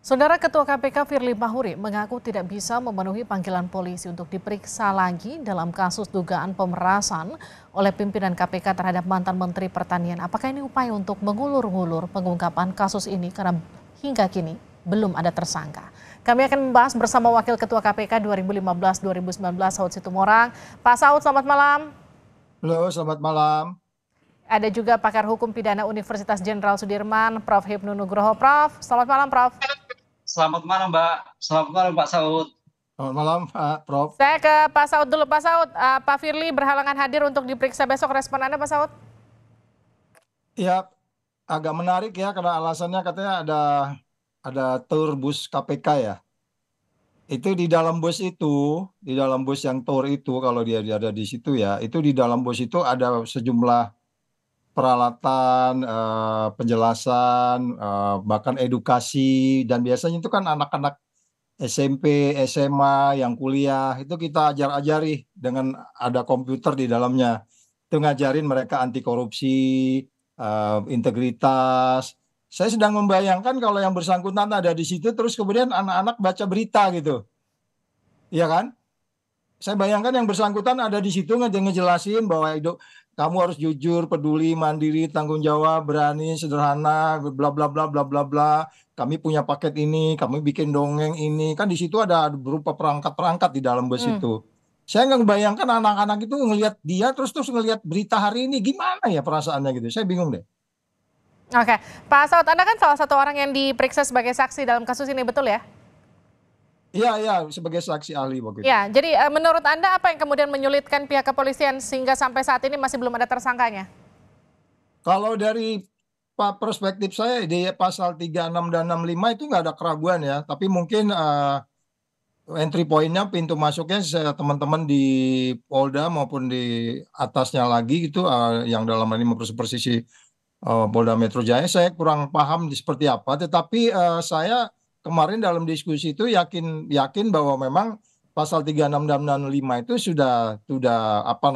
Saudara Ketua KPK Firly Bahuri mengaku tidak bisa memenuhi panggilan polisi untuk diperiksa lagi dalam kasus dugaan pemerasan oleh pimpinan KPK terhadap mantan Menteri Pertanian. Apakah ini upaya untuk mengulur-ngulur pengungkapan kasus ini karena hingga kini belum ada tersangka? Kami akan membahas bersama Wakil Ketua KPK 2015-2019 Saud Situmorang. Pak Saud, selamat malam. Halo, selamat malam. Ada juga pakar hukum pidana Universitas Jenderal Sudirman, Prof. Hipnu Nugroho. Prof, selamat malam Prof. Selamat malam, Mbak. Selamat malam, Pak Saud. Selamat malam, Pak Prof. Saya ke Pak Saud dulu. Pak Saud, Pak Firly berhalangan hadir untuk diperiksa besok. Respon Anda, Pak Saud? Ya, agak menarik ya karena alasannya katanya ada tour bus KPK ya. Itu di dalam bus yang tour itu kalau dia ada di situ ya, itu di dalam bus itu ada sejumlah peralatan, penjelasan, bahkan edukasi, dan biasanya itu kan anak-anak SMP, SMA, yang kuliah, itu kita ajar-ajari dengan ada komputer di dalamnya. Itu ngajarin mereka anti korupsi, integritas. Saya sedang membayangkan kalau yang bersangkutan ada di situ, terus kemudian anak-anak baca berita gitu. Iya kan? Saya bayangkan yang bersangkutan ada di situ ngejelasin bahwa kamu harus jujur, peduli, mandiri, tanggung jawab, berani, sederhana, bla bla bla bla bla bla. Kami punya paket ini, kami bikin dongeng ini. Kan di situ ada berupa perangkat-perangkat di dalam bus itu. Saya nggak membayangkan anak-anak itu ngelihat dia terus ngelihat berita hari ini, gimana ya perasaannya gitu. Saya bingung deh. Oke, Pak Saud, Anda kan salah satu orang yang diperiksa sebagai saksi dalam kasus ini, betul ya? Iya, sebagai saksi ahli begitu. Ya, jadi menurut Anda apa yang kemudian menyulitkan pihak kepolisian sehingga sampai saat ini masih belum ada tersangkanya? Kalau dari perspektif saya di pasal 36 dan 65 itu nggak ada keraguan ya, tapi mungkin entry point-nya, pintu masuknya teman-teman di Polda maupun di atasnya lagi gitu, yang dalam ini mempersisi Polda Metro Jaya, saya kurang paham seperti apa. Tetapi saya kemarin dalam diskusi itu yakin bahwa memang pasal 36 dan 65 itu sudah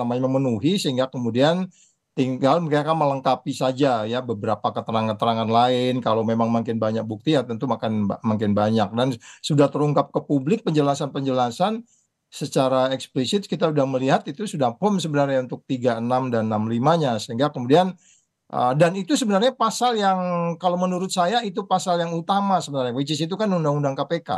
memenuhi, sehingga kemudian tinggal mereka melengkapi saja ya beberapa keterangan-keterangan lain. Kalau memang makin banyak bukti ya tentu makin banyak, dan sudah terungkap ke publik penjelasan-penjelasan secara eksplisit. Kita sudah melihat itu sudah firm sebenarnya untuk 36 dan 65-nya, sehingga kemudian dan itu sebenarnya pasal yang kalau menurut saya itu pasal yang utama sebenarnya, which is itu kan undang-undang KPK.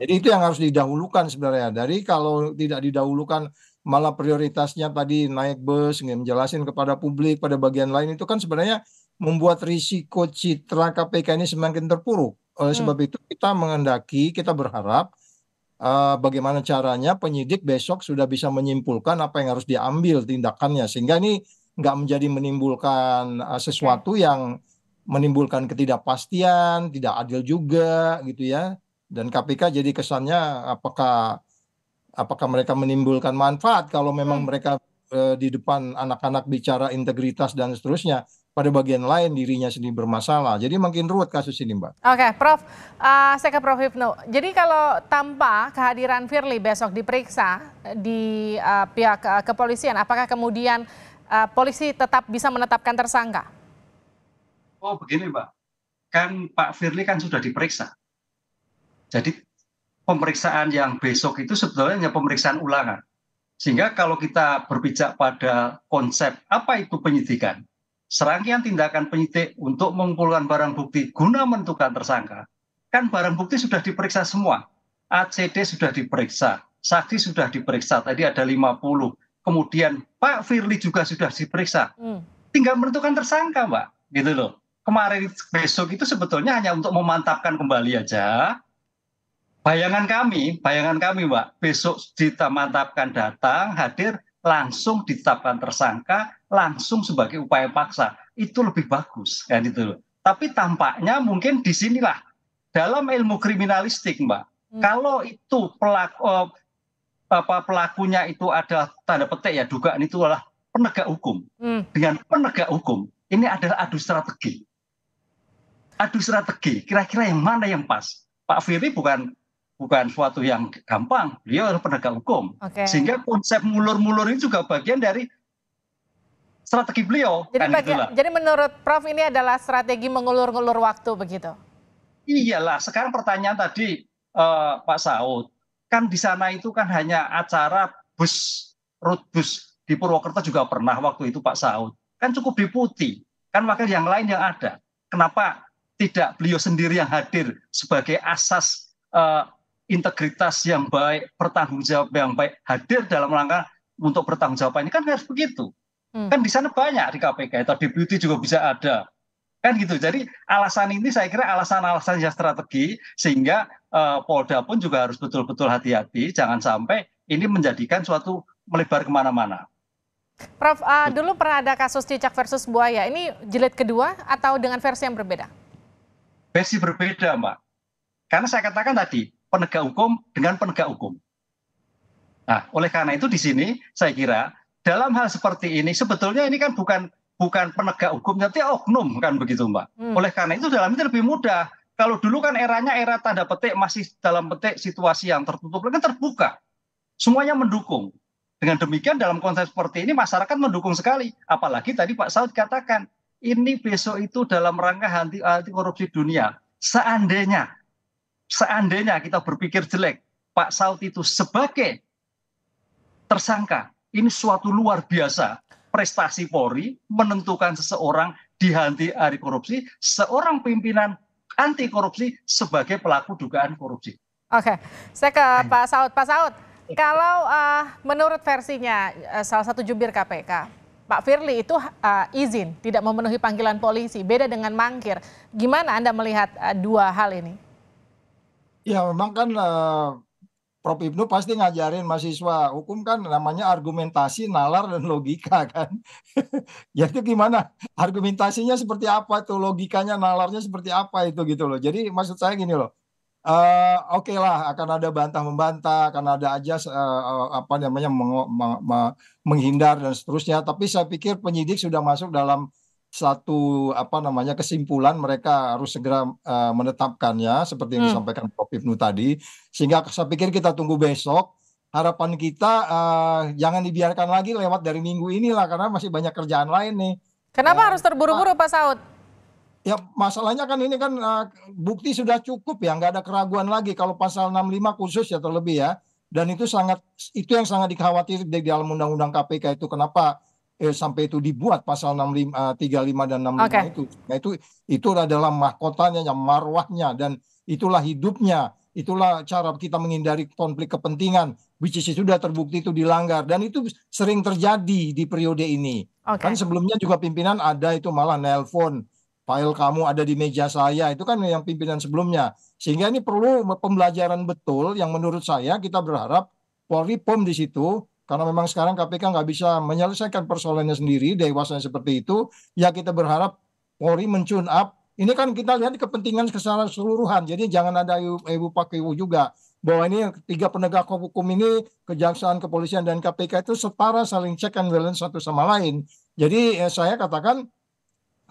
Jadi itu yang harus didahulukan sebenarnya. Dari kalau tidak didahulukan, malah prioritasnya tadi naik bus, menjelasin kepada publik, pada bagian lain itu kan sebenarnya membuat risiko citra KPK ini semakin terpuruk. Oleh sebab itu kita berharap bagaimana caranya penyidik besok sudah bisa menyimpulkan apa yang harus diambil tindakannya, sehingga ini nggak menjadi menimbulkan sesuatu yang menimbulkan ketidakpastian, tidak adil juga gitu ya. Dan KPK jadi kesannya apakah mereka menimbulkan manfaat kalau memang mereka di depan anak-anak bicara integritas dan seterusnya, pada bagian lain dirinya sendiri bermasalah. Jadi makin ruwet kasus ini, Mbak. Oke, Prof, saya ke Prof Hipnu. Jadi kalau tanpa kehadiran Firly besok diperiksa di pihak kepolisian, apakah kemudian polisi tetap bisa menetapkan tersangka? Oh begini, Mbak. Kan Pak Firly kan sudah diperiksa. Jadi pemeriksaan yang besok itu sebetulnya hanya pemeriksaan ulangan. Sehingga kalau kita berpijak pada konsep apa itu penyidikan, serangkaian tindakan penyidik untuk mengumpulkan barang bukti guna menentukan tersangka, kan barang bukti sudah diperiksa semua. ACD sudah diperiksa, saksi sudah diperiksa, tadi ada 50. Kemudian Pak Firly juga sudah diperiksa. Tinggal menentukan tersangka, Mbak. Gitu loh. Kemarin besok itu sebetulnya hanya untuk memantapkan kembali aja. Bayangan kami Mbak, besok dimantapkan, datang, hadir, langsung ditetapkan tersangka, langsung sebagai upaya paksa. Itu lebih bagus, kan itu loh. Tapi tampaknya mungkin disinilah dalam ilmu kriminalistik, Mbak. Kalau itu pelakunya itu ada tanda petik ya, dugaan itu adalah penegak hukum. Dengan penegak hukum, ini adalah adu strategi. Adu strategi, kira-kira yang mana yang pas? Pak Firly bukan suatu yang gampang, beliau adalah penegak hukum. Sehingga konsep mulur-mulur ini juga bagian dari strategi beliau. Jadi, kan jadi menurut Prof ini adalah strategi mengulur-ngulur waktu begitu? Iyalah, sekarang pertanyaan tadi Pak Saud, kan di sana itu kan hanya acara road bus di Purwokerto juga pernah waktu itu Pak Saud. Kan cukup diputi, kan wakil yang lain yang ada. Kenapa tidak beliau sendiri yang hadir sebagai asas integritas yang baik, bertanggung jawab yang baik, hadir dalam rangka untuk bertanggung jawab ini kan harus begitu. Kan di sana banyak di KPK, atau deputi juga bisa ada. Kan gitu. Jadi alasan ini saya kira alasan-alasan yang strategi, sehingga Polda pun juga harus betul-betul hati-hati, jangan sampai ini menjadikan suatu melebar kemana-mana. Prof, dulu pernah ada kasus cicak versus buaya, ini jilid kedua atau dengan versi yang berbeda? Versi berbeda, Mbak. Karena saya katakan tadi, penegak hukum dengan penegak hukum. Nah, oleh karena itu di sini saya kira dalam hal seperti ini sebetulnya ini kan bukan penegak hukum, tapi oknum kan begitu, Mbak. Oleh karena itu dalam ini lebih mudah. Kalau dulu kan eranya era tanda petik, masih dalam petik situasi yang tertutup, kan terbuka. Semuanya mendukung. Dengan demikian dalam konsep seperti ini masyarakat mendukung sekali. Apalagi tadi Pak Saud katakan, ini besok itu dalam rangka anti korupsi dunia. Seandainya kita berpikir jelek, Pak Saud itu sebagai tersangka, ini suatu luar biasa prestasi Polri menentukan seseorang dihenti anti korupsi, seorang pimpinan anti korupsi sebagai pelaku dugaan korupsi. Oke, saya ke Pak Saud. Pak Saud, kalau menurut versinya salah satu jubir KPK, Pak Firly itu izin tidak memenuhi panggilan polisi, beda dengan mangkir. Gimana Anda melihat dua hal ini? Ya memang kan Prof. Ibnu pasti ngajarin mahasiswa hukum kan namanya argumentasi, nalar, dan logika kan. Jadi gimana? Argumentasinya seperti apa tuh, logikanya, nalarnya seperti apa itu gitu loh. Jadi maksud saya gini loh. Oke lah, akan ada bantah-membantah, akan ada aja apa namanya menghindar dan seterusnya. Tapi saya pikir penyidik sudah masuk dalam satu apa namanya kesimpulan, mereka harus segera menetapkannya seperti yang disampaikan Prof. Ibnu tadi. Sehingga saya pikir kita tunggu besok. Harapan kita jangan dibiarkan lagi lewat dari minggu inilah, karena masih banyak kerjaan lain nih. Kenapa harus terburu-buru Pak Saud? Ya masalahnya kan ini kan bukti sudah cukup ya, nggak ada keraguan lagi kalau pasal 65 khusus ya terlebih ya. Dan itu yang sangat dikhawatir di dalam Undang-Undang KPK itu, kenapa sampai itu dibuat pasal 35 dan 65 itu. Nah itu adalah mahkotanya, marwahnya, dan itulah hidupnya. Itulah cara kita menghindari konflik kepentingan, which is sudah terbukti itu dilanggar, dan itu sering terjadi di periode ini. Kan sebelumnya juga pimpinan ada itu malah nelpon, file kamu ada di meja saya, itu kan yang pimpinan sebelumnya. Sehingga ini perlu pembelajaran betul yang menurut saya kita berharap Polri POM di situ, karena memang sekarang KPK nggak bisa menyelesaikan persoalannya sendiri, dewasanya seperti itu, ya kita berharap Polri men-tune up. Ini kan kita lihat kepentingan secara keseluruhan, jadi jangan ada ibu pakai ibu juga. Bahwa ini tiga penegak hukum ini, kejaksaan, kepolisian, dan KPK itu setara, saling check and balance satu sama lain. Jadi saya katakan,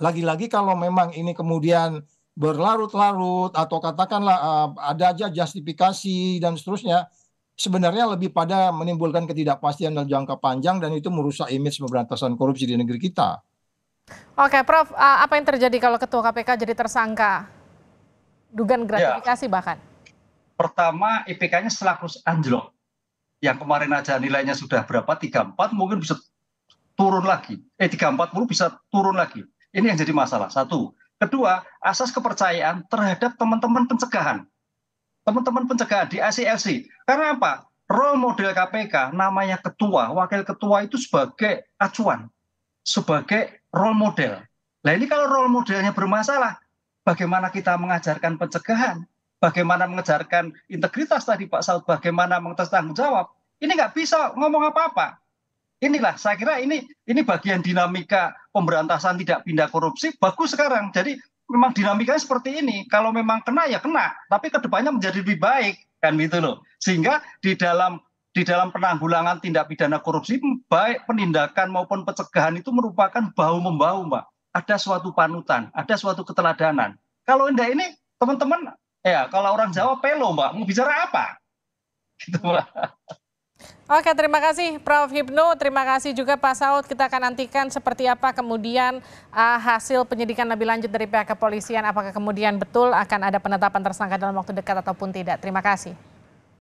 lagi-lagi kalau memang ini kemudian berlarut-larut atau katakanlah ada aja justifikasi dan seterusnya, sebenarnya lebih pada menimbulkan ketidakpastian dalam jangka panjang, dan itu merusak image pemberantasan korupsi di negeri kita. Oke, Prof, apa yang terjadi kalau Ketua KPK jadi tersangka? Dugaan gratifikasi bahkan. Pertama, IPK-nya selalu anjlok. Yang kemarin aja nilainya sudah berapa? 34, mungkin bisa turun lagi. 340 bisa turun lagi. Ini yang jadi masalah. Satu. Kedua, asas kepercayaan terhadap teman-teman pencegahan. Teman-teman pencegahan di ACLC. Karena apa? Role model KPK, namanya ketua, wakil ketua itu sebagai acuan, sebagai role model. Nah ini kalau role modelnya bermasalah, bagaimana kita mengajarkan pencegahan, bagaimana mengajarkan integritas tadi Pak Saud, bagaimana tanggung jawab, ini nggak bisa ngomong apa-apa. Inilah saya kira ini bagian dinamika pemberantasan tidak pindah korupsi bagus sekarang. Jadi memang dinamikanya seperti ini. Kalau memang kena ya kena, tapi kedepannya menjadi lebih baik kan gitu loh. Sehingga di dalam penanggulangan tindak pidana korupsi, baik penindakan maupun pencegahan itu merupakan bahu-membahu, Mbak. Ada suatu panutan, ada suatu keteladanan. Kalau enggak ini teman-teman, ya kalau orang Jawa pelo, Mbak, mau bicara apa? Gitu, Mbak. Oke, terima kasih Prof. Hipnu, terima kasih juga Pak Saud. Kita akan nantikan seperti apa kemudian hasil penyidikan lebih lanjut dari pihak kepolisian. Apakah kemudian betul akan ada penetapan tersangka dalam waktu dekat ataupun tidak. Terima kasih.